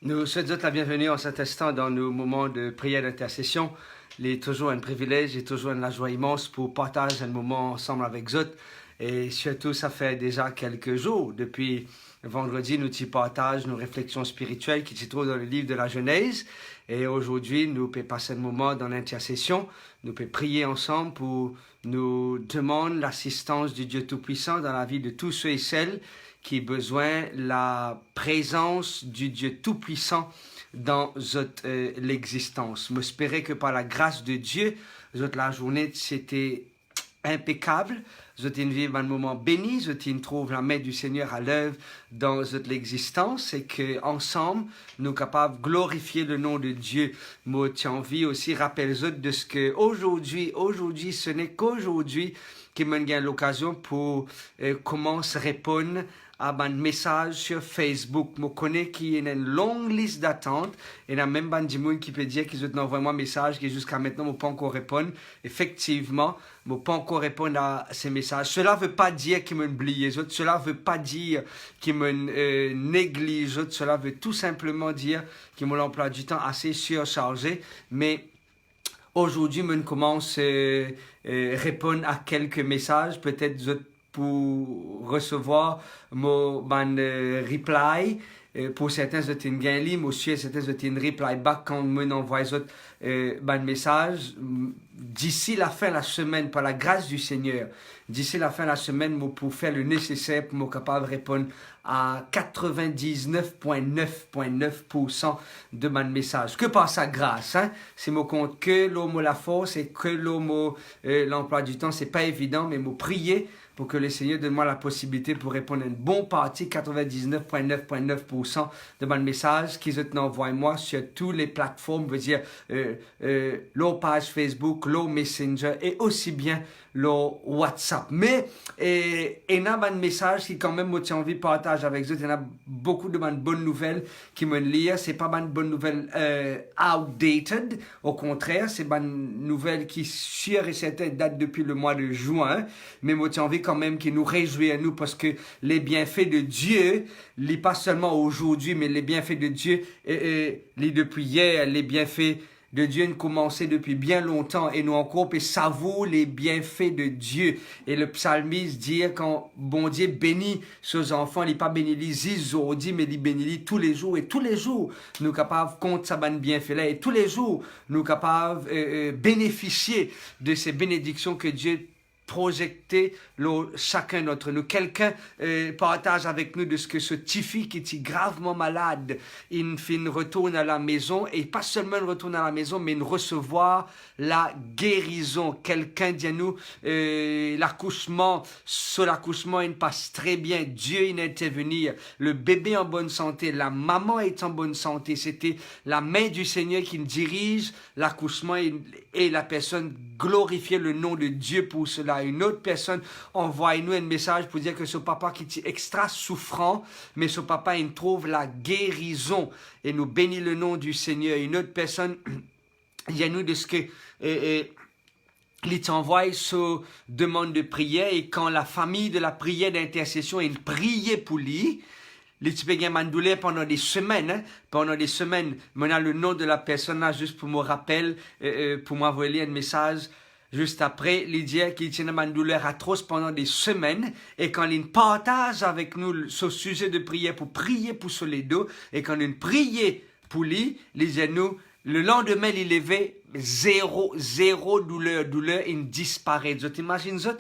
Nous souhaitons la bienvenue en cet instant dans nos moments de prière d'intercession. Il est toujours un privilège et toujours une joie immense pour partager un moment ensemble avec vous. Et surtout, ça fait déjà quelques jours. Depuis vendredi, nous y partageons nos réflexions spirituelles qui se trouvent dans le livre de la Genèse. Et aujourd'hui, nous pouvons passer un moment dans l'intercession. Nous pouvons prier ensemble pour nous demander l'assistance du Dieu Tout-Puissant dans la vie de tous ceux et celles qui ont besoin de la présence du Dieu Tout-Puissant dans l'existence. J'espère que par la grâce de Dieu, la journée c'était impeccable. Vous vivre un moment béni, vous trouve la main du Seigneur à l'œuvre dans l'existence et que ensemble nous sommes capables de glorifier le nom de Dieu. Moi, j'ai envie aussi rappelle-vous de ce que aujourd'hui, ce n'est qu'aujourd'hui que je gagne l'occasion pour commencer à répondre à un message sur Facebook. Je connais qu'il y a une longue liste d'attente et il y a même des gens qui peuvent dire qu'ils ont envoyé un message qui jusqu'à maintenant ne pas encore répondre. Effectivement, je ne pas encore répondre à ces messages. Cela ne veut pas dire qu'ils m'oublient. Cela ne veut pas dire qu'ils me négligent. Cela veut tout simplement dire qu'ils m'ont l'emploi du temps assez surchargé. Mais aujourd'hui, je commence à répondre à quelques messages. Peut-être pour recevoir mon reply. Pour certains, c'est une gain monsieur, certains, c'est une reply back quand me envoie un message. D'ici la fin de la semaine, par la grâce du Seigneur, d'ici la fin de la semaine, pour faire le nécessaire pour me capable de répondre à 99,9% de mon message. Que par sa grâce, hein? C'est mon compte que l'homme la force et que l'homme l'emploi du temps, c'est pas évident, mais me prier pour que le Seigneur donne-moi la possibilité pour répondre à une bonne partie, 99,9% de mon message qu'ils envoient moi sur toutes les plateformes, veut dire leur page Facebook, leur Messenger et aussi bien leur WhatsApp. Mais il y a un message qui quand même m'a envie de partager avec vous. Il y en a beaucoup de bonnes nouvelles qui me lire. C'est pas une bonne nouvelle outdated. Au contraire, c'est une nouvelle qui sûre et certaine date depuis le mois de juin. Mais moi j'ai envie quand même qu'il nous réjouit à nous parce que les bienfaits de Dieu, pas seulement aujourd'hui, mais les bienfaits de Dieu, depuis hier, les bienfaits de Dieu ont commencé depuis bien longtemps et nous encore et savourer les bienfaits de Dieu. Et le psalmiste dit quand bon Dieu bénit ses enfants, il n'est pas béni les aujourd'hui, mais il bénit tous les jours. Et tous les jours, nous sommes capables de compter sa bonne bienfait-là. Et tous les jours, nous sommes capables de bénéficier de ces bénédictions que Dieu projeter chacun d'entre nous. Quelqu'un partage avec nous de ce que ce petit fille qui est gravement malade, il retourne à la maison et pas seulement il retourne à la maison, mais il recevoir la guérison. Quelqu'un dit à nous, l'accouchement, il passe très bien. Dieu il intervenir. Le bébé en bonne santé, la maman est en bonne santé. C'était la main du Seigneur qui dirige l'accouchement et la personne glorifier le nom de Dieu pour cela. Une autre personne envoie-nous un message pour dire que ce papa qui est extra souffrant, mais ce papa il trouve la guérison et nous bénit le nom du Seigneur. Une autre personne, il y a nous de ce que il t'envoie sur demande de prière et quand la famille de la prière d'intercession il priait pour lui. Les types de douleur pendant des semaines, hein? Pendant des semaines. Maintenant, le nom de la personne là, juste pour me rappeler, pour m'envoyer un message juste après, il dit qu'il tient une douleur atroce pendant des semaines et quand il partage avec nous ce sujet de prière pour prier pour les dos et quand il prie pour lui, il dit nous, le lendemain, il levait zéro douleur, il disparaît. Tu t'imagines ça?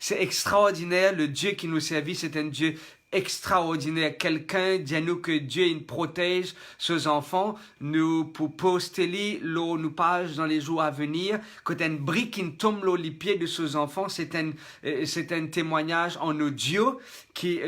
C'est extraordinaire, le Dieu qui nous servit, c'est un Dieu extraordinaire. Quelqu'un dit à nous que Dieu il protège ses enfants. Nous, pour poster nos pages dans les jours à venir, quand une brique qui tombe les pieds de ses enfants, c'est un témoignage en audio qui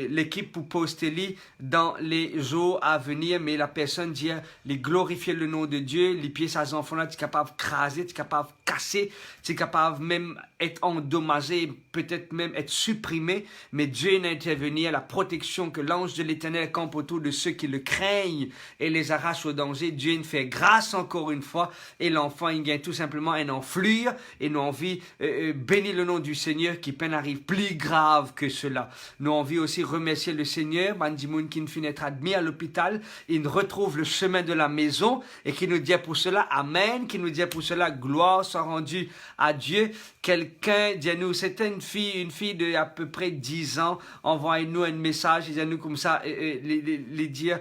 l'équipe pour poster dans les jours à venir. Mais la personne dit, les glorifier le nom de Dieu, les pieds de ses enfants là, tu es capable de craser, tu es capable de casser, c'est capable même être endommagé, peut-être même être supprimé, mais Dieu vient intervenir, la protection que l'ange de l'Éternel campe autour de ceux qui le craignent et les arrache au danger. Dieu nous fait grâce encore une fois et l'enfant il gagne tout simplement un enflure et nous envie bénir le nom du Seigneur qui peine arrive plus grave que cela. Nous envie aussi remercier le Seigneur, Bandimoun qui nous finit être admis à l'hôpital, il retrouve le chemin de la maison et qui nous dit pour cela Amen, qui nous dit pour cela gloire soit rendue à Dieu. Quelqu'un dit à nous, c'était une fille de à peu près 10 ans, envoie-nous un message, il dit à nous comme ça, les dire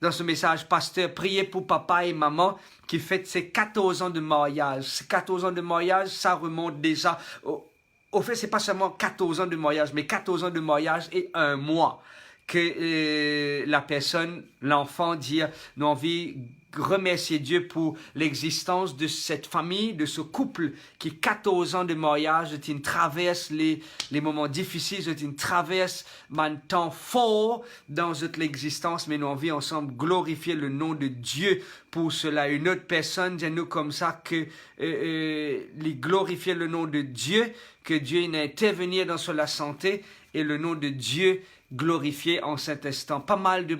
dans ce message, pasteur, priez pour papa et maman qui fêtent ses 14 ans de mariage. Ces 14 ans de mariage, ça remonte déjà au fait, c'est pas seulement 14 ans de mariage, mais 14 ans de mariage et 1 mois que la personne, l'enfant, dit, nous envie remercier Dieu pour l'existence de cette famille, de ce couple qui 14 ans de mariage, ils traversent les moments difficiles, ils traversent un temps fort dans l'existence, mais nous envie ensemble glorifier le nom de Dieu pour cela. Une autre personne dit nous comme ça que les glorifier le nom de Dieu, que Dieu ait intervenir dans la santé et le nom de Dieu glorifié en cet instant. Pas mal de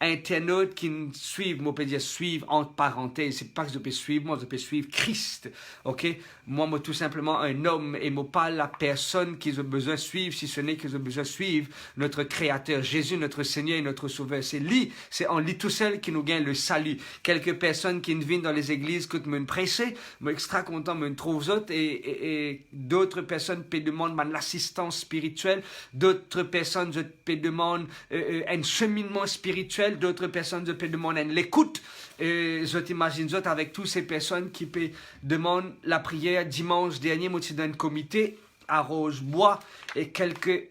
internautes qui nous suivent, moi, je peux dire suivre entre parenthèses, c'est pas que je peux suivre, moi, je peux suivre Christ, ok? Moi, tout simplement un homme, et moi, pas la personne qui a besoin de suivre, si ce n'est qu'ils ont besoin de suivre notre Créateur, Jésus, notre Seigneur et notre Sauveur. C'est en lui tout seul qui nous gagne le salut. Quelques personnes qui viennent dans les églises, que me prêcher, moi, extra content, me trouve autres, et d'autres personnes me demandent l'assistance spirituelle, d'autres personnes, je te demande un cheminement spirituel, d'autres personnes, je peux demander l'écoute. Je t'imagine avec toutes ces personnes qui demandent la prière dimanche dernier, moi, dans un comité à Rochebois et quelques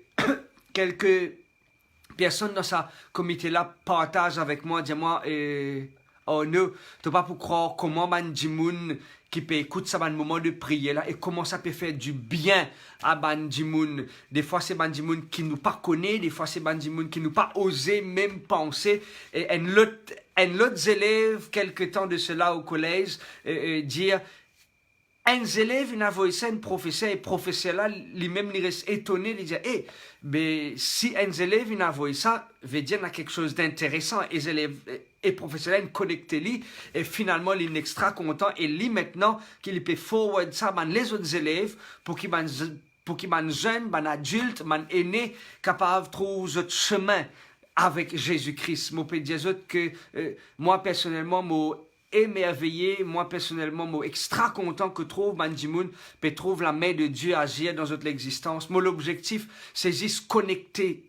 personnes dans ce comité-là partagent avec moi, dis-moi, oh non, tu pas pour croire comment Bandimoun qui peut écouter ça un moment de prière là et comment ça peut faire du bien à Bandimoun. Des fois c'est Bandimoun qui nous pas connaît, des fois c'est Bandimoun qui nous pas osé même penser. Et un autre élève quelque temps de cela au collège dire un élève il a voulu un professeur et professeur là lui-même il reste étonné, il dit mais si un élève il a voulu ça veut dire qu'il y a quelque chose d'intéressant et les élèves et professionnels connectés lui et finalement il est extra content et lui maintenant qu'il peut forward ça les autres élèves pour qu'ils jeunes, adultes, aînés capables de trouver notre chemin avec Jésus-Christ. Je peux dire que moi personnellement émerveillé, moi personnellement, moi extra content que trouve Bandimoun, peut trouve la main de Dieu agir dans notre existence. Moi l'objectif, c'est juste connecter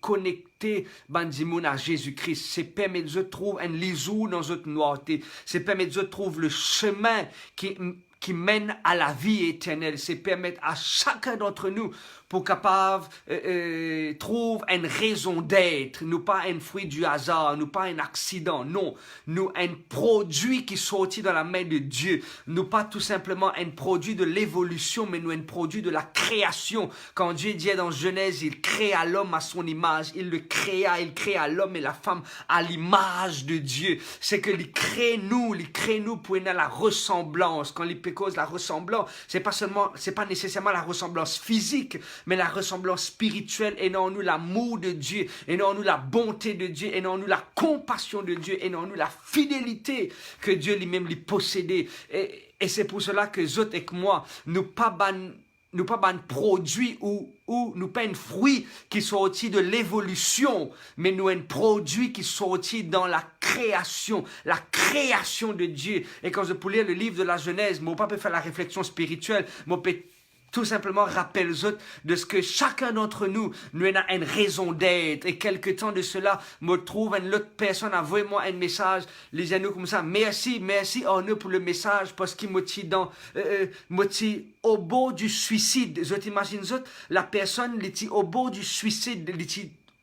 Bandimoun à Jésus-Christ. C'est permettre de trouver un lisou dans notre noirté. C'est permettre de trouver le chemin qui mène à la vie éternelle. C'est permettre à chacun d'entre nous pour capable trouver une raison d'être, nous pas un fruit du hasard, nous pas un accident, non, nous un produit qui sortit dans la main de Dieu, nous pas tout simplement un produit de l'évolution, mais nous un produit de la création. Quand Dieu dit dans Genèse, il créa l'homme à son image, il créa l'homme et la femme à l'image de Dieu. C'est que il crée nous pour avoir la ressemblance. Quand il cause la ressemblance, c'est pas nécessairement la ressemblance physique, mais la ressemblance spirituelle, et non nous l'amour de Dieu, et non nous la bonté de Dieu, et non nous la compassion de Dieu, et non nous la fidélité que Dieu lui-même lui possédait. Et c'est pour cela que Zot et que moi, nous pas ban produit ou nous pas un fruit qui sorti de l'évolution, mais nous un produit qui sorti dans la création de Dieu. Et quand je peux lire le livre de la Genèse, moi pas peut faire la réflexion spirituelle, moi peut tout simplement rappelle de ce que chacun d'entre nous a une raison d'être. Et quelque temps de cela, me trouve une autre personne, envoie-moi un message, les anneaux comme ça, merci en nous pour le message, parce qu'il motive au bord du suicide. Je t'imagine, la personne, au bord du suicide,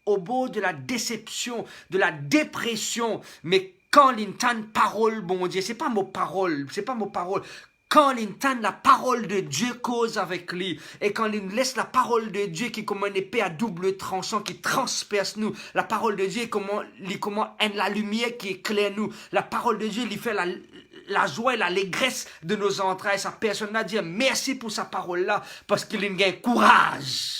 au bord de la déception, de la dépression, mais quand l'intend parole, bon Dieu, c'est pas mon parole. Quand il entend la parole de Dieu cause avec lui, et quand il laisse la parole de Dieu qui est comme une épée à double tranchant qui transperce nous, la parole de Dieu est comme la lumière qui éclaire nous, la parole de Dieu lui fait la joie et l'allégresse de nos entrailles. Sa personne à dire merci pour sa parole-là, parce qu'il a un courage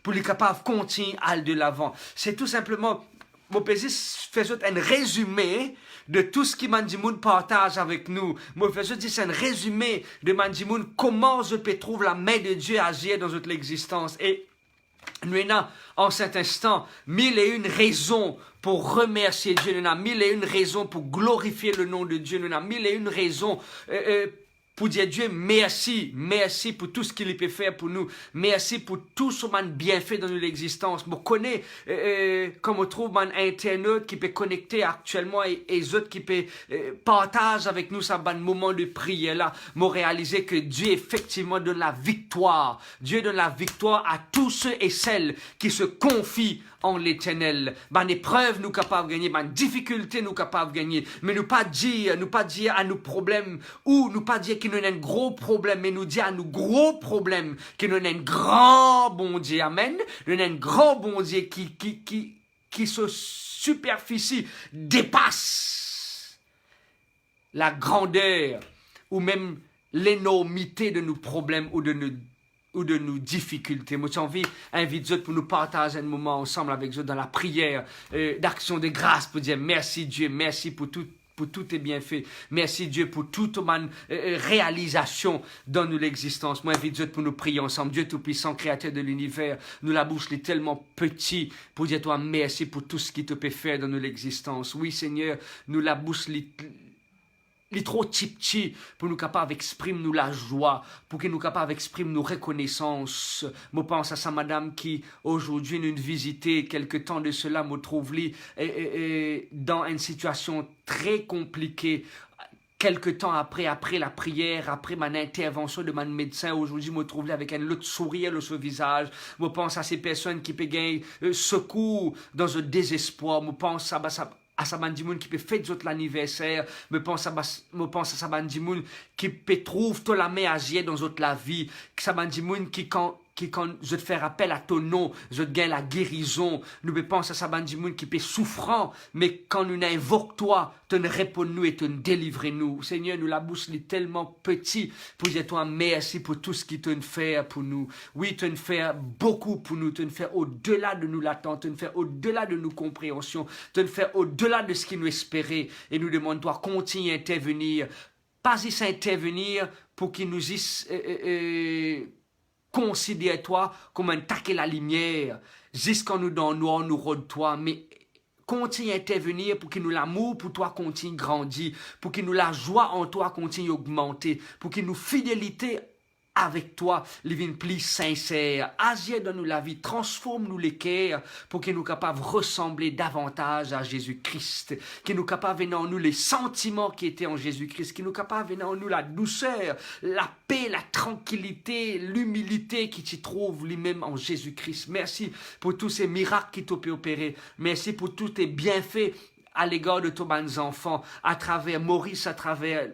pour les capables de continuer à aller de l'avant. C'est tout simplement, mon plaisir fait un résumé de tout ce que Mandimoun partage avec nous. Mon plaisir dit c'est un résumé de Mandimoun, comment je peux trouver la main de Dieu agir dans notre existence. Et nous avons en cet instant 1001 raisons pour remercier Dieu. Nous avons 1001 raisons pour glorifier le nom de Dieu. Nous avons 1001 raisons pour dire Dieu merci, merci pour tout ce qu'il peut faire pour nous, merci pour tout ce qu'on bien fait dans notre existence. Je connais, comme on trouve mon internaute qui peut connecter actuellement et les autres qui peut partager avec nous ce bon moment de prière là, m'ont réalisé que Dieu effectivement donne la victoire. Dieu donne la victoire à tous ceux et celles qui se confient en l'Éternel. Ban épreuve nous capables de gagner, ban difficulté nous capables de gagner, mais nous pas dire à nos problèmes ou nous pas dire qu'il nous a un gros problème, mais nous dire à nos gros problèmes qu'il nous a un grand bon Dieu. Amen. Nous a un grand bon Dieu qui se superficie dépasse la grandeur ou même l'énormité de nos problèmes ou de nos difficultés. Moi, j'ai envie d'inviter vous pour nous partager un moment ensemble avec vous dans la prière d'action de grâce pour dire merci Dieu, merci pour tout tes bienfaits. Merci Dieu pour toute ma réalisation dans notre existence. Moi, j'invite Dieu pour nous prier ensemble. Dieu Tout-Puissant, Créateur de l'univers, nous la bouche est tellement petit pour dire toi merci pour tout ce qu'il te peut faire dans notre existence. Oui, Seigneur, nous la bouche il est trop petit pour nous capables d'exprimer nous la joie, pour que nous capables d'exprimer nos reconnaissances. Je pense à sa madame qui aujourd'hui nous visité quelque temps de cela, me trouve dans une situation très compliquée. Quelque temps après la prière, après mon intervention de mon médecin, aujourd'hui, je me trouve avec un autre sourire sur le visage. Je pense à ces personnes qui peuvent gagner secours dans un désespoir. Je pense à sa bandimoun qui peut faire l'anniversaire, me pense à sa bandimoun qui peut trouver toute la main agir dans la vie, sa bandimoun qui quand je te fais appel à ton nom, je te gagne la guérison. Nous pensons à sa bandimoun qui peut souffrant, mais quand nous invoquons toi, tu nous réponds nous et tu nous délivres nous. Seigneur, nous la bouche est tellement petit pour dire toi merci pour tout ce qui te fait pour nous. Oui, tu nous fais beaucoup pour nous, tu nous fais au-delà de nous l'attente, tu nous fais au-delà de nos compréhensions, tu nous fais au-delà de ce qui nous espérait. Et nous demandons toi, continue à intervenir, pas y s'intervenir pour qu'il nous y considère-toi comme un taquet la lumière, jusqu'à nous dans le noir, nous rôde toi, mais continue à intervenir pour que nous l'amour pour toi continue grandir, pour que nous la joie en toi continue augmenter, pour que nous fidélité avec toi, les plus sincères, agir dans nous la vie, transforme-nous les cœurs pour que nous capables de ressembler davantage à Jésus-Christ, que nous capables de en nous les sentiments qui étaient en Jésus-Christ, que nous capables de en nous la douceur, la paix, la tranquillité, l'humilité qui s'y trouve lui-même en Jésus-Christ. Merci pour tous ces miracles qui t'ont pu opérer. Merci pour tous tes bienfaits à l'égard de tous mes enfants, à travers Maurice, à travers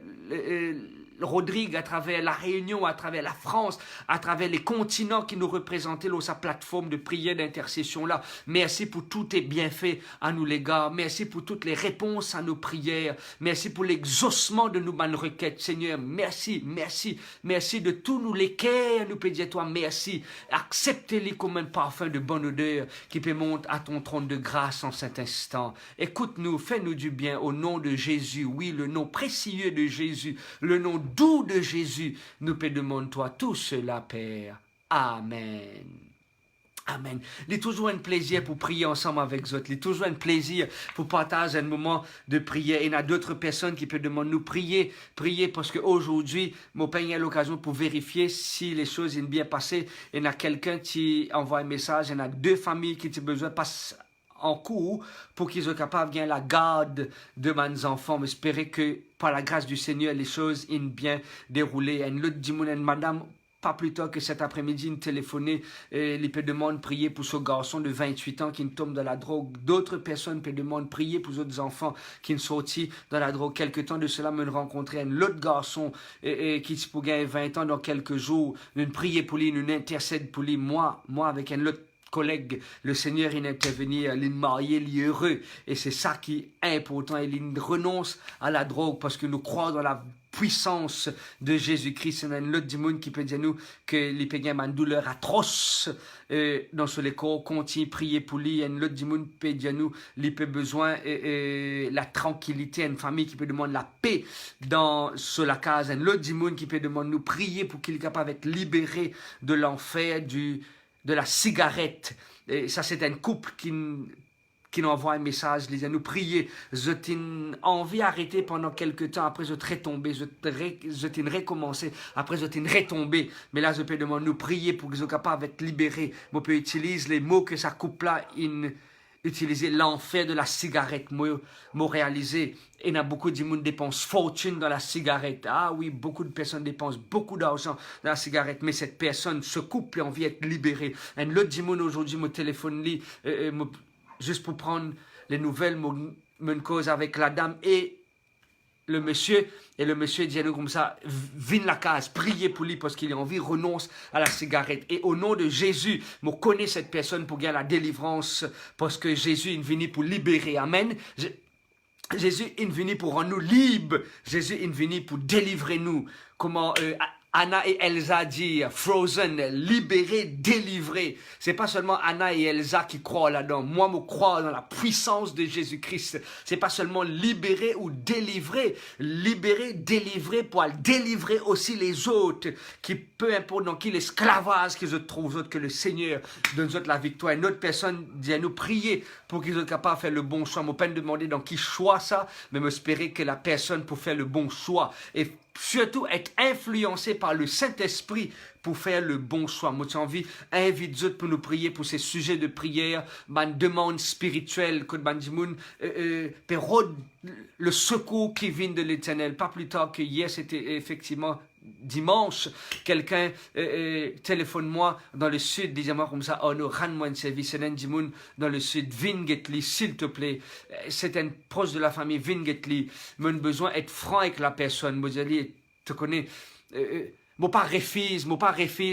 Rodrigue, à travers la Réunion, à travers la France, à travers les continents qui nous représentaient dans sa plateforme de prière, d'intercession là. Merci pour tous tes bienfaits à nous les gars. Merci pour toutes les réponses à nos prières. Merci pour l'exaucement de nos bonnes requêtes, Seigneur. Merci, merci, merci de tous nous les cœurs. Nous pédions toi merci. Acceptez-les comme un parfum de bonne odeur qui peut monter à ton trône de grâce en cet instant. Écoute-nous, fais-nous du bien au nom de Jésus. Oui, le nom précieux de Jésus, le nom doux de Jésus, nous te demandons toi tout cela, Père. Amen. Amen. Il est toujours un plaisir pour prier ensemble avec vous. Il est toujours un plaisir pour partager un moment de prière. Il y a d'autres personnes qui peuvent demander nous prier parce qu'aujourd'hui, mon père a l'occasion pour vérifier si les choses sont bien passées. Il y a quelqu'un qui envoie un message. Il y a 2 familles qui ont besoin de passer en cours pour qu'ils soient capables de gagner la garde de mes enfants. J'espère que par la grâce du Seigneur, les choses ont bien déroulé. Et l'autre dit, madame, pas plus tard que cet après-midi, il téléphonait, il peut demander de prier pour ce garçon de 28 ans qui tombe dans la drogue. D'autres personnes peuvent demander de prier pour d'autres enfants qui sont sortis dans la drogue. Quelque temps de cela, me rencontrer un autre garçon qui pour gagner 20 ans dans quelques jours. Nous prier pour lui, nous intercède pour lui. Moi avec un autre collègue, le Seigneur il intervenir, il marié, il est heureux. Et c'est ça qui est important. Il renonce à la drogue parce que nous croyons dans la puissance de Jésus-Christ. Il y a un autre monde qui peut dire nous que les payants ont une douleur atroce dans ce corps. Continue prier pour lui. Il y a un autre monde qui peut dire nous il peut besoin la tranquillité. Une famille qui peut demander la paix sur la case. Un autre monde qui peut demander nous prier pour qu'il soit capable d'être libéré de l'enfer de la cigarette. Et ça, c'est un couple qui nous envoie un message, ils nous prier. Je t'ai envie d'arrêter pendant quelques temps, après je t'ai retombé, je t'ai recommencé, après je t'ai retombé. Mais là, je peux demander nous prier pour qu'ils soient capables d'être libérés. Je peux utiliser les mots que ça coupe là, utiliser l'enfer de la cigarette, moi réaliser. Et il y a beaucoup de gens qui dépensent fortune dans la cigarette. Ah oui, beaucoup de personnes dépensent beaucoup d'argent dans la cigarette, mais cette personne, ce couple a envie d'être libéré. Un autre monde aujourd'hui, mon téléphone lit, juste pour prendre les nouvelles, mon cause avec la dame et le monsieur dit à nous comme ça, viens la case, priez pour lui parce qu'il a envie, renonce à la cigarette. Et au nom de Jésus, je connais cette personne pour gagner la délivrance parce que Jésus est venu pour libérer. Amen. Jésus est venu pour rendre nous libres. Jésus est venu pour délivrer nous. Comment Anna et Elsa disent, Frozen, libéré, délivré. C'est pas seulement Anna et Elsa qui croient là-dedans. Moi, je crois dans la puissance de Jésus-Christ. C'est pas seulement libéré ou délivré. Libéré, délivré pour délivrer aussi les autres. Qui, peu importe dans qui l'esclavage qu'ils se trouvent, que le Seigneur donne la victoire. Une autre personne dit à nous prier pour qu'ils soient capables de faire le bon choix. Je ne peux pas demander dans qui choix ça, mais m'espérer que la personne pour faire le bon choix. Et surtout être influencé par le Saint-Esprit pour faire le bon choix. Moi, j'ai envie d'inviter Dieu pour nous prier pour ces sujets de prière, une demande spirituelle, que le secours qui vient de l'Éternel. Pas plus tard que hier, c'était effectivement dimanche, quelqu'un téléphone-moi dans le sud, disait-moi comme ça, oh non, rends-moi un service, c'est un dimoun dans le sud, Vingetli, s'il te plaît, c'est un proche de la famille, Vingetli, mon besoin d'être franc avec la personne, moi je te connais, moi pas refuse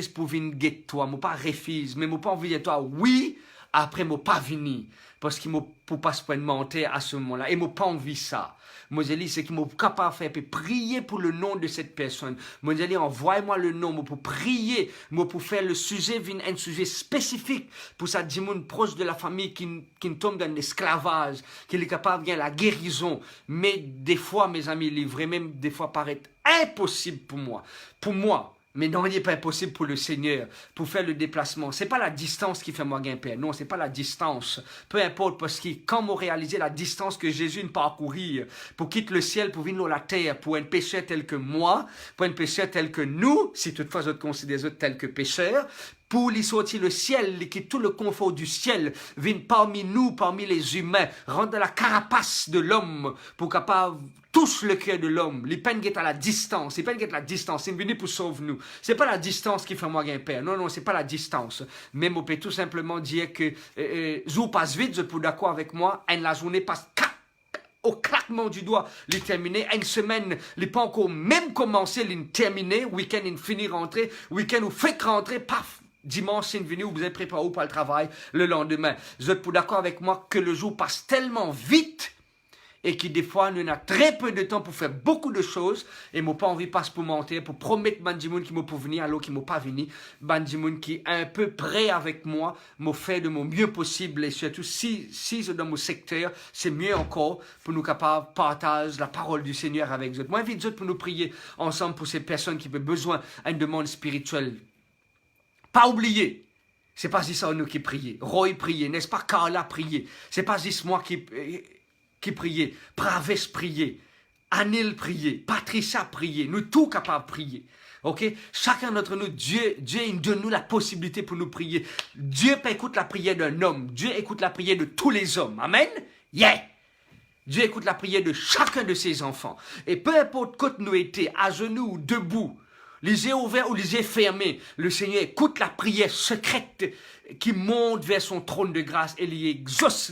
pour venir toi, moi pas refuse, mais moi pas envie de toi, oui, après moi pas venir, parce qu'il m'a pas se mentir à ce moment-là, et moi pas envie ça. Moi, je dis, c'est qu'il m'a capable de faire, puis prier pour le nom de cette personne. Moi, je dis, envoie-moi le nom, moi, pour prier, moi, pour faire le sujet, un sujet spécifique pour ça, du monde proche de la famille qui tombe dans l'esclavage, qui est capable de gagner la guérison. Mais des fois, mes amis, il est même des fois paraît impossible pour moi. Mais non, il n'est pas impossible pour le Seigneur, pour faire le déplacement. Ce n'est pas la distance qui fait moi gagner paix. Non, ce n'est pas la distance. Peu importe, parce que quand on réalise la distance que Jésus nous parcourir, pour quitter le ciel, pour venir dans la terre, pour un pécheur tel que moi, pour un pécheur tel que nous, si toutefois je te considère tel que pécheur, pour lui sortir le ciel, qui tout le confort du ciel vient parmi nous, parmi les humains, rendre la carapace de l'homme, pour capable touche le cœur de l'homme. Les peines à la distance, c'est venu pour sauver nous. C'est pas la distance qui fait moi gagner père. Non, c'est pas la distance. Mais on peut tout simplement dire que jour passe vite, je peux d'accord avec moi, et la journée passe au claquement du doigt, les terminer. Une semaine, il pas encore même commencé, les terminer. Week-end, il finit rentrer. Week-end, vous faites rentrer, paf. Dimanche, c'est venu, vous êtes préparé pour le travail le lendemain. Vous êtes d'accord avec moi que le jour passe tellement vite et que des fois, nous avons très peu de temps pour faire beaucoup de choses et moi pas envie de passer pour mentir, pour promettre Bandimoun qui m'a pour venir alors qu'il m'a pas venu. Bandimoun qui est un peu prêt avec moi, m'a fait de mon mieux possible et surtout si c'est dans mon secteur, c'est mieux encore pour nous capables de partager la parole du Seigneur avec eux. Moi, invite eux pour nous prier ensemble pour ces personnes qui ont besoin d'une demande spirituelle. Pas oublier, c'est pas juste nous qui prions. Roy priait, n'est-ce pas? Carla priait. C'est pas juste moi qui priait. Praves priait. Anil priait. Patricia priait. Nous tous capables de prier. Ok? Chacun d'entre nous, Dieu donne-nous la possibilité pour nous prier. Dieu peut écouter la prière d'un homme. Dieu écoute la prière de tous les hommes. Amen? Yeah! Dieu écoute la prière de chacun de ses enfants. Et peu importe quand nous étions, à genoux ou debout, les yeux ouverts ou les yeux fermés, le Seigneur écoute la prière secrète qui monte vers son trône de grâce et l'y exauce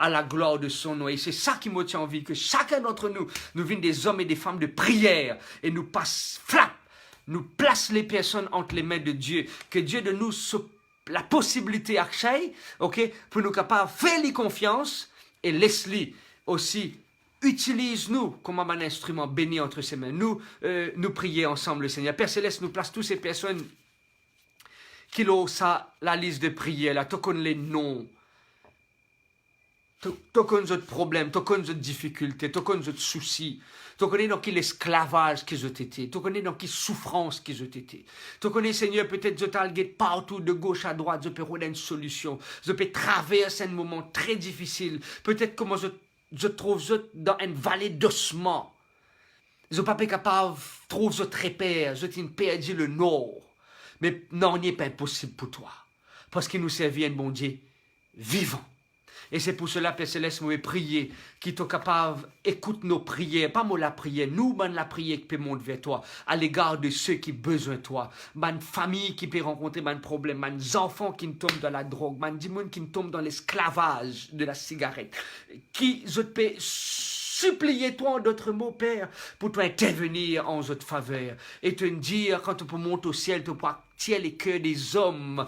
à la gloire de son nom. Et c'est ça qui me tient en vie, que chacun d'entre nous vienne des hommes et des femmes de prière et nous place les personnes entre les mains de Dieu. Que Dieu de nous la possibilité à ok, pour nous capables de faire les confiance et laisse-les aussi. Utilise-nous comme un instrument béni entre ses mains. Nous prier ensemble, le Seigneur. Père Céleste, nous place toutes ces personnes qui ont la liste de prières, là, tu connais les noms. Tu connais d'autres problèmes, tu connais d'autres difficultés, tu connais d'autres soucis. Tu connais dans quel esclavage qu'ils ont été. Tu connais dans quelle souffrance qu'ils ont été. Tu connais, Seigneur, peut-être que tu as partout, de gauche à droite, tu peux trouver une solution. Tu peux traverser un moment très difficile. Peut-être comment je trouve dans une vallée d'ossements. Je ne suis pas capable de trouver votre repère. Je t'ai perdu le nord. Mais non, il n'est pas impossible pour toi. Parce qu'il nous servit un bon Dieu vivant. Et c'est pour cela, Père Céleste, nous prier, qui est capable, écoute nos prières, pas moi la prière, nous, la prière qui peut monter vers toi, à l'égard de ceux qui ont besoin de toi, ma famille qui peut rencontrer un problème, mes enfants qui tombent dans la drogue, mes démons qui tombent dans l'esclavage de la cigarette, qui je peux supplier toi en d'autres mots, Père, pour toi intervenir en notre faveur, et te dire, quand tu peux monter au ciel, tu pourras tirer les cœurs des hommes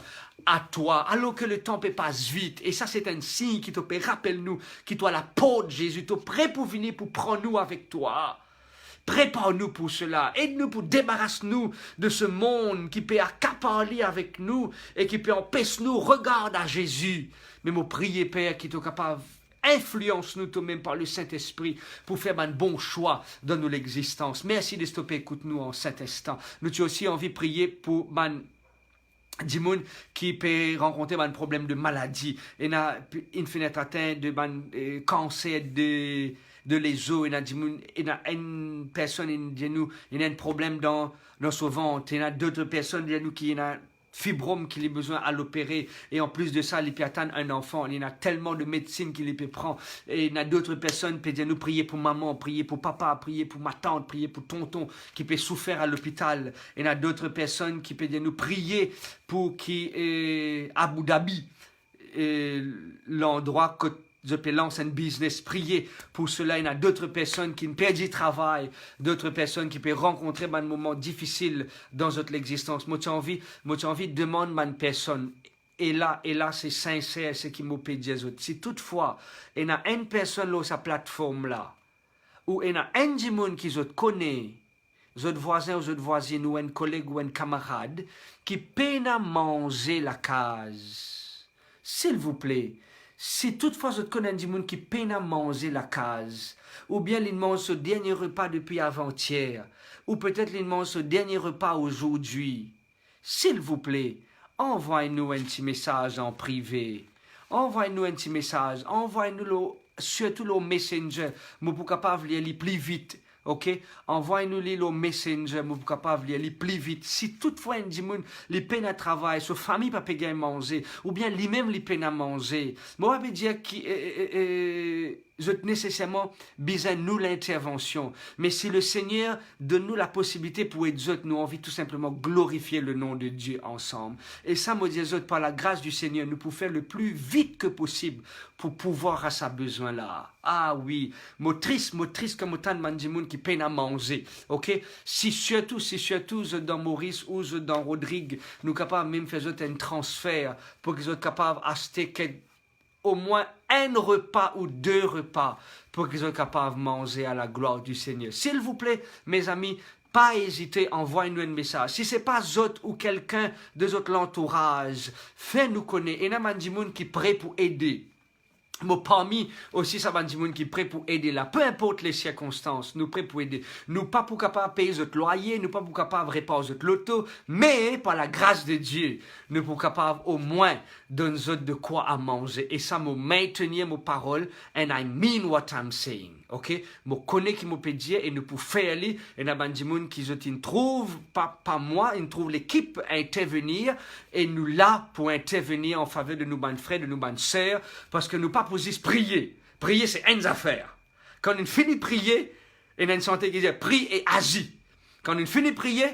à toi, alors que le temps passe vite. Et ça, c'est un signe qui te rappelle-nous, qui toi la peau de Jésus, tu es prêt pour venir, pour prendre nous avec toi. Prépare-nous pour cela. Aide-nous pour débarrasser-nous de ce monde qui peut accaparer avec nous et qui peut empêcher nous. Regarde à Jésus. Mais mon prier, Père, qui est capable influence-nous toi-même par le Saint-Esprit pour faire un bon choix dans notre existence. Merci de stopper, écoute-nous en cet instant. Nous avons aussi envie de prier pour des gens qui peuvent rencontrer un problème de maladie. Il y a une fenêtre atteinte de cancer de les os. Il y a une personne il y a un problème dans son ventre. Il y a d'autres personnes qui ont un fibrome qu'il a besoin à l'opérer. Et en plus de ça, il peut atteindre un enfant. Il y a tellement de médecine qu'il peut prendre. Et il y a d'autres personnes qui peuvent nous prier pour maman, prier pour papa, prier pour ma tante, prier pour tonton qui peut souffrir à l'hôpital. Il y a d'autres personnes qui peuvent nous prier pour qui Abu Dhabi, l'endroit que je peux lancer un business, prier pour cela. Il y a d'autres personnes qui perdent du travail, d'autres personnes qui peuvent rencontrer un moment difficile dans notre existence. Moi, j'ai envie de demander à une personne, et là, c'est sincère ce qui m'a dit. Si toutefois, il y a une personne sur sa plateforme-là, ou il y a un monde qui vous connaît, votre voisin ou votre voisine, ou un collègue ou un camarade, qui peine à manger la case, s'il vous plaît, si toutefois vous connaissez des gens qui peinent à manger la case, ou bien ils mangent ce dernier repas depuis avant-hier, ou peut-être ils mangent ce dernier repas aujourd'hui, s'il vous plaît, envoyez-nous un petit message en privé. Envoyez-nous un petit message. Envoyez-nous surtout le messenger. Nous sommes capables de lire plus vite. Ok? Envoyez-nous le messenger. Nous sommes capables de lire plus vite. Si toutefois un démon, les peines à travail, sa famille pas payer à manger, ou bien lui-même les peines à manger, moi je veux dire que je nécessairement besoin de nous l'intervention. Mais si le Seigneur donne nous la possibilité pour être autres, nous envie tout simplement glorifier le nom de Dieu ensemble. Et ça, me dit autres, par la grâce du Seigneur, nous pouvons faire le plus vite que possible pour pouvoir à sa besoin là. Ah oui, triste comme autant de monde qui peine à manger. Ok? Si surtout dans Maurice ou dans Rodrigue, nous sommes capables même de faire un transfert pour qu'ils soient capables d'acheter au moins un repas ou 2 repas pour qu'ils soient capables de manger à la gloire du Seigneur. S'il vous plaît, mes amis, pas hésiter, envoyez-nous un message. Si ce n'est pas autre ou quelqu'un de votre entourage, faites-nous connaître. Et il y a des gens qui sont prêts pour aider. Mais parmi aussi, ça va des gens qui sont prêts pour aider là. Peu importe les circonstances, nous prêts pour aider. Nous pas pour capable payer notre loyer, nous pas pour capable réparer notre loto, mais par la grâce de Dieu, nous pour capable au moins donner de quoi à manger. Et ça me maintenir mes paroles, and I mean what I'm saying. Ok? Je connais qui me peut dire et nous pouvons faire aller. Et il y a des gens qui ne trouvent pas moi, ils trouvent l'équipe à intervenir et nous là pour intervenir en faveur de nos bonnes frères, de nos bonnes sœurs, parce que nous pas pour juste prier. Prier, c'est une affaire. Quand on finit de prier, il y a une santé qui dit prie et agis. Quand on finit de prier,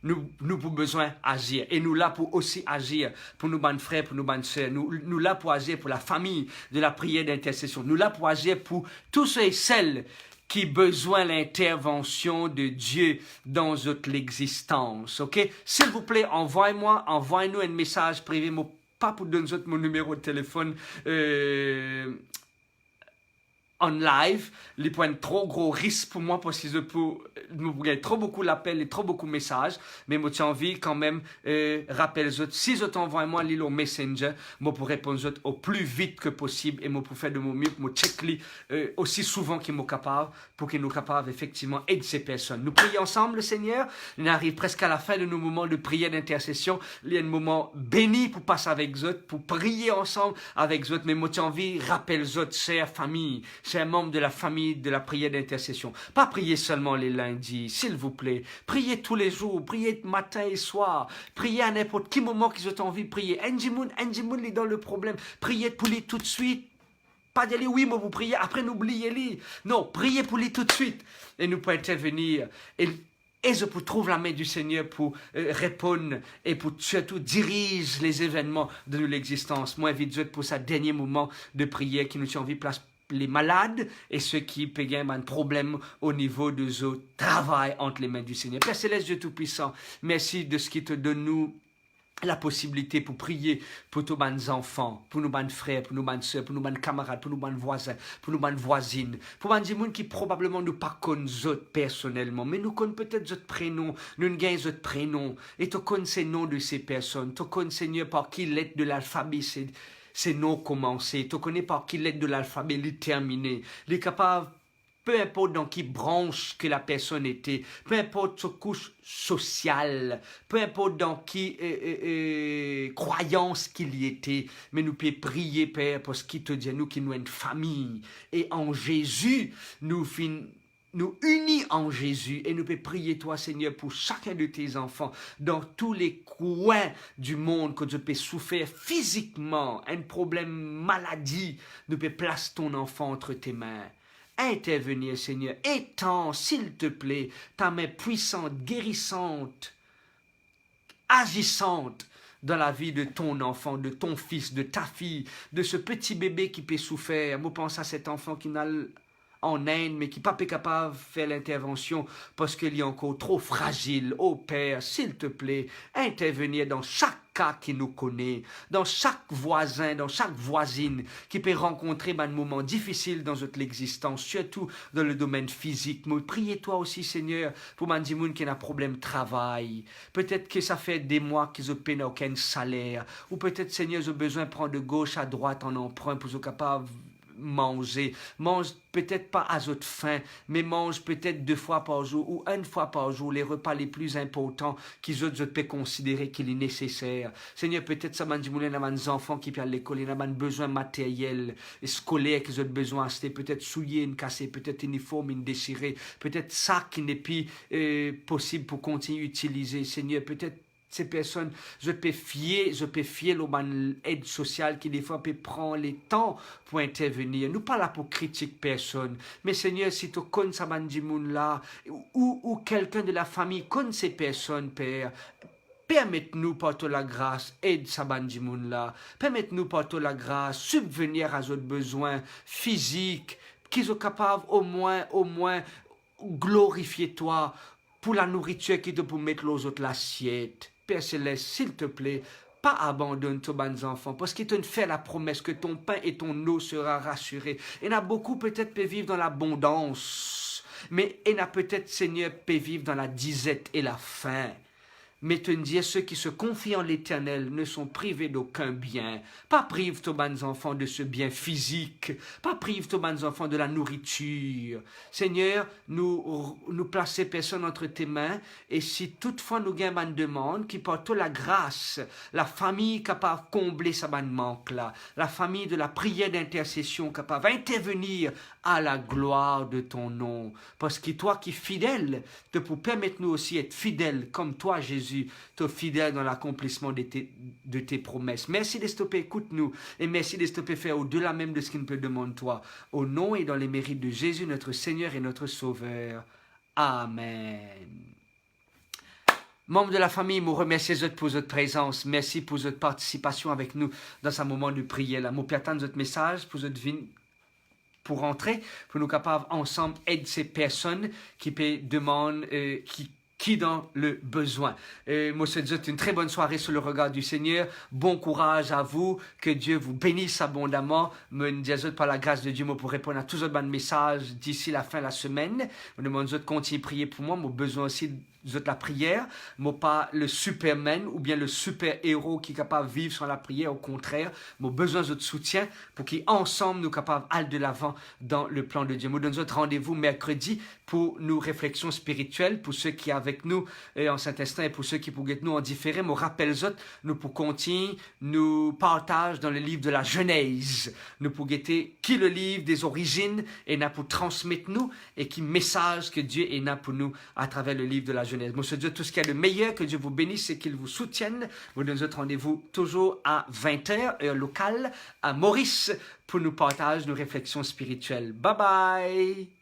nous avons besoin d'agir. Et nous là pour aussi agir pour nos bonnes frères, pour nos bonnes sœurs. Nous là pour agir pour la famille de la prière d'intercession. Nous là pour agir pour tous ceux et celles qui besoin l'intervention de Dieu dans toute l'existence, ok? S'il vous plaît, envoyez-nous un message privé, pas pour donner mon numéro de téléphone, en live, il peut être trop gros risque pour moi parce que je peux nous trop beaucoup l'appel et trop beaucoup de messages, mais moi j'ai envie quand même rappelle si je t'envoie moi l'île au Messenger, moi pour répondre au plus vite que possible et moi pour faire de mon mieux, pour me checker aussi souvent qu'il m'est capable pour qu'il nous capable effectivement aider ces personnes. Nous prions ensemble le Seigneur, on arrive presque à la fin de nos moments de prière d'intercession, il y a un moment béni pour passer avec eux, pour prier ensemble avec eux, mais moi j'ai envie rappelle eux, chère famille, c'est un membre de la famille de la prière d'intercession. Pas prier seulement les lundis, s'il vous plaît. Priez tous les jours, priez matin et soir. Priez à n'importe quel moment qu'ils ont envie de prier. Angie Moon est dans le problème. Priez pour lui tout de suite. Pas d'aller, oui, mais vous priez, après n'oubliez-les. Non, priez pour lui tout de suite. Et nous pouvons intervenir. Et je peux trouver la main du Seigneur pour répondre et pour surtout diriger les événements de l'existence. Moi, invite Dieu pour ce dernier moment de prière qui nous a envie de place les malades et ceux qui payent un problème au niveau de ce travail entre les mains du Seigneur. Père Céleste, Dieu Tout-Puissant, merci de ce qui te donne nous la possibilité pour prier pour tous nos enfants, pour nos frères, pour nos soeurs, pour nos camarades, pour nos voisins, pour nos voisines, pour les gens qui probablement nous pas connaissent personnellement, mais nous connaissons peut-être notre prénom, nous gagnons notre prénom, et tu connais ces noms de ces personnes, tu connais Seigneur par qui lettre de l'alphabet c'est non commencé, tu connais par qui lettre de l'alphabet les terminé, les capable, peu importe dans qui branche que la personne était, peu importe sa couche sociale, peu importe dans qui croyance qu'il y était, mais nous pouvons prier, Père, parce qu'il te dit, nous qui nous sommes une famille, et en Jésus, nous unis en Jésus et nous pouvons prier toi Seigneur pour chacun de tes enfants dans tous les coins du monde que tu peux souffrir physiquement, un problème, maladie, nous pouvons placer ton enfant entre tes mains. Intervenir Seigneur, étends s'il te plaît ta main puissante, guérissante, agissante dans la vie de ton enfant, de ton fils, de ta fille, de ce petit bébé qui peut souffrir. Moi pense à cet enfant qui n'a en Inde, mais qui n'est pas capable de faire l'intervention parce qu'il est encore trop fragile. Oh Père, s'il te plaît, intervenir dans chaque cas qui nous connaît, dans chaque voisin, dans chaque voisine qui peut rencontrer un moment difficile dans notre existence, surtout dans le domaine physique. Mais priez toi aussi, Seigneur, pour Mandimoun qui a un problème de travail. Peut-être que ça fait des mois qu'ils n'ont aucun salaire. Ou peut-être, Seigneur, ils ont besoin de prendre de gauche à droite en emprunt pour être capable mange peut-être pas à votre faim, mais mange peut-être 2 fois par jour ou 1 fois par jour les repas les plus importants qu'ils autres peuvent considérer qu'il est nécessaire. Seigneur, peut-être ça m'a dit moulin à des enfants qui viennent à l'école, ils ont besoin matériel et scolaire qu'ils ont besoin d'acheter, peut-être souillé, une cassé, peut-être uniforme, une déchiré, peut-être ça qui n'est plus possible pour continuer à utiliser. Seigneur, peut-être ces personnes, je peux fier l'aide sociale qui des fois peut prendre le temps pour intervenir. Nous pas là pour critiquer personne, mais Seigneur, si tu connais ça là ou quelqu'un de la famille connaît ces personnes, Père, permette-nous par toute la grâce, aide Sabandimoun là, permette-nous par toute la grâce, subvenir à nos besoins physiques, qu'ils soient capables au moins, glorifier toi pour la nourriture qui te pour mettre aux autres l'assiette. Père Céleste, s'il te plaît, pas abandonne tes bons enfants, parce qu'il te fait la promesse que ton pain et ton eau sera rassurés. Il y en a beaucoup peut-être peut vivre dans l'abondance, mais il y en a peut-être, Seigneur, peut vivre dans la disette et la faim. Mais te dire, ceux qui se confient en l'Éternel ne sont privés d'aucun bien. Pas prive tes bons enfants de ce bien physique. Pas prive tes bons enfants de la nourriture. Seigneur, nous placer personne entre tes mains. Et si toutefois nous gagnons une demande qui porte la grâce, la famille capable de combler sa manque là, la famille de la prière d'intercession capable d'intervenir à la gloire de ton nom. Parce que toi qui es fidèle, te pour permettre nous aussi être fidèles comme toi, Jésus, tu es fidèle dans l'accomplissement de tes promesses. Merci de stopper, écoute-nous. Et merci de stopper, faire au-delà même de ce qu'il nous demande toi. Au nom et dans les mérites de Jésus, notre Seigneur et notre Sauveur. Amen. Membres de la famille, nous remercions pour votre présence. Merci pour votre participation avec nous dans ce moment de prière. Nous attendons votre message pour votre vie. pour rentrer, pour nous capables ensemble aider ces personnes qui demandent, qui dans le besoin. Moi, je te souhaite une très bonne soirée sous le regard du Seigneur. Bon courage à vous. Que Dieu vous bénisse abondamment. Me dis par la grâce de Dieu, moi, pour répondre à tous autres messages d'ici la fin de la semaine. Je demande de continuer à prier pour moi. J'ai besoin aussi de la prière. Moi, pas le Superman ou bien le super-héros qui est capable de vivre sans la prière. Au contraire, j'ai besoin de votre soutien pour qu'ensemble, nous capables d'aller de l'avant dans le plan de Dieu. Nous donnons notre rendez-vous mercredi pour nos réflexions spirituelles, pour ceux qui avec nous en Saint-Instant et pour ceux qui pourraient être nous en différé. Moi, rappelle nous pour continuer, nous partage dans le livre de la Genèse. Nous pour guetter qui le livre des origines et n'a pour transmettre nous et qui message que Dieu est là pour nous à travers le livre de la Genèse. Moi, je dis tout ce qui est le meilleur, que Dieu vous bénisse et qu'il vous soutienne. Nous donnons notre rendez-vous toujours à 20h, heure locale, à Maurice, pour nous partager nos réflexions spirituelles. Bye bye!